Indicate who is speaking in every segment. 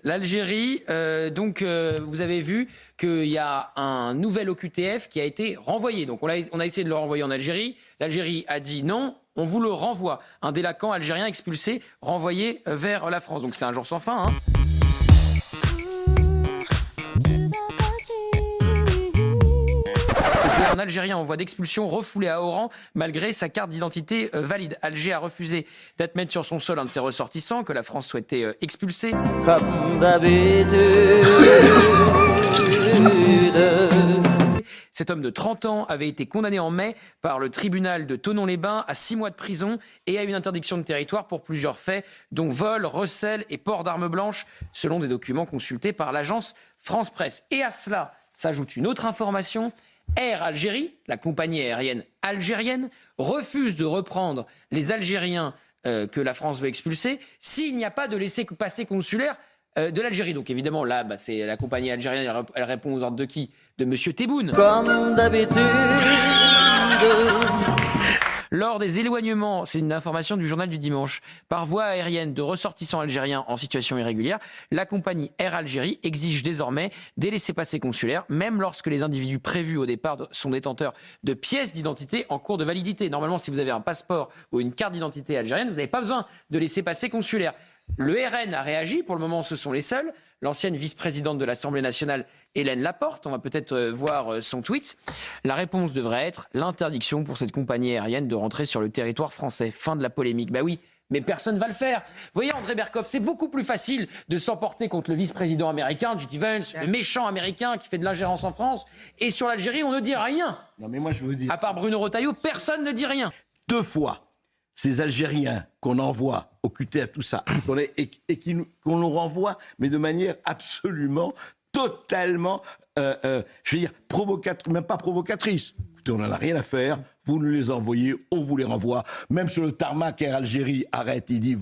Speaker 1: L'Algérie, vous avez vu qu'il y a un nouvel OQTF qui a été renvoyé. Donc on a essayé de le renvoyer en Algérie. L'Algérie a dit non, on vous le renvoie. Un délinquant algérien expulsé, renvoyé vers la France. Donc c'est un jour sans fin. C'était un Algérien en voie d'expulsion refoulé à Oran malgré sa carte d'identité valide. Alger a refusé d'admettre sur son sol un de ses ressortissants que la France souhaitait expulser.
Speaker 2: Comme d'habitude.
Speaker 1: Cet homme de 30 ans avait été condamné en mai par le tribunal de Thonon-les-Bains à 6 mois de prison et à une interdiction de territoire pour plusieurs faits, dont vol, recel et port d'armes blanches, selon des documents consultés par l'agence France Presse. Et à cela s'ajoute une autre information. Air Algérie, la compagnie aérienne algérienne, refuse de reprendre les Algériens que la France veut expulser s'il n'y a pas de laissez-passer consulaire de l'Algérie. Donc évidemment, là, c'est la compagnie algérienne, elle répond aux ordres de qui? De Monsieur Tebboune.
Speaker 2: Comme d'habitude.
Speaker 1: Lors des éloignements, c'est une information du journal du dimanche, par voie aérienne de ressortissants algériens en situation irrégulière, la compagnie Air Algérie exige désormais des laissez-passer consulaires, même lorsque les individus prévus au départ sont détenteurs de pièces d'identité en cours de validité. Normalement, si vous avez un passeport ou une carte d'identité algérienne, vous n'avez pas besoin de laissez-passer consulaires. Le RN a réagi, pour le moment ce sont les seuls. L'ancienne vice-présidente de l'Assemblée nationale, Hélène Laporte, on va peut-être voir son tweet. La réponse devrait être l'interdiction pour cette compagnie aérienne de rentrer sur le territoire français. Fin de la polémique. Bah oui, mais personne ne va le faire. Vous voyez, André Berkoff, c'est beaucoup plus facile de s'emporter contre le vice-président américain, J.D. Vance, le méchant américain qui fait de l'ingérence en France. Et sur l'Algérie, on ne dit rien.
Speaker 3: Non, mais moi, je veux dire...
Speaker 1: À part Bruno Retailleau, personne ne dit rien.
Speaker 3: 2 fois, ces Algériens qu'on envoie au QTF, tout ça, qu'on nous renvoie, mais de manière absolument, totalement, je veux dire, même pas provocatrice. Écoutez, on n'en a rien à faire, vous nous les envoyez, on vous les renvoie. Même sur le tarmac, Air Algérie arrête, il dit,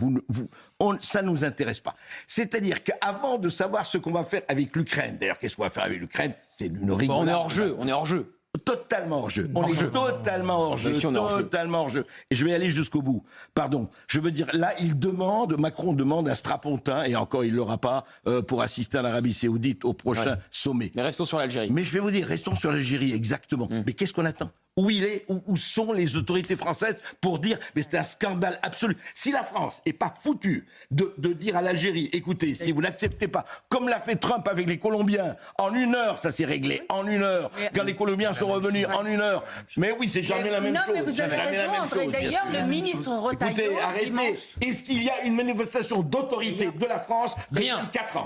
Speaker 3: ça ne nous intéresse pas. C'est-à-dire qu'avant de savoir ce qu'on va faire avec l'Ukraine, d'ailleurs, qu'est-ce qu'on va faire avec l'Ukraine? C'est une rigolade.
Speaker 1: On est hors jeu, on est hors jeu.
Speaker 3: Totalement hors jeu. On est totalement hors jeu. Totalement hors jeu. Et je vais aller jusqu'au bout. Pardon. Je veux dire, là, Macron demande un strapontin, et encore, il ne l'aura pas, pour assister à l'Arabie Saoudite au prochain sommet.
Speaker 1: Mais restons sur l'Algérie.
Speaker 3: Mais je vais vous dire, restons sur l'Algérie, exactement. Mais qu'est-ce qu'on attend? Où sont les autorités françaises pour dire, mais c'est un scandale absolu. Si la France n'est pas foutue de dire à l'Algérie, écoutez, si vous n'acceptez pas, comme l'a fait Trump avec les Colombiens, en 1 heure, ça s'est réglé, en 1 heure, quand les Colombiens sont revenus, en 1 heure. Mais oui, c'est jamais la même chose.
Speaker 4: Non, mais vous avez raison, André. D'ailleurs, le ministre Retailleau...
Speaker 3: Écoutez, arrêtez.
Speaker 4: Dimanche...
Speaker 3: Est-ce qu'il y a une manifestation d'autorité de la France depuis
Speaker 1: Rien.
Speaker 3: 4 ans?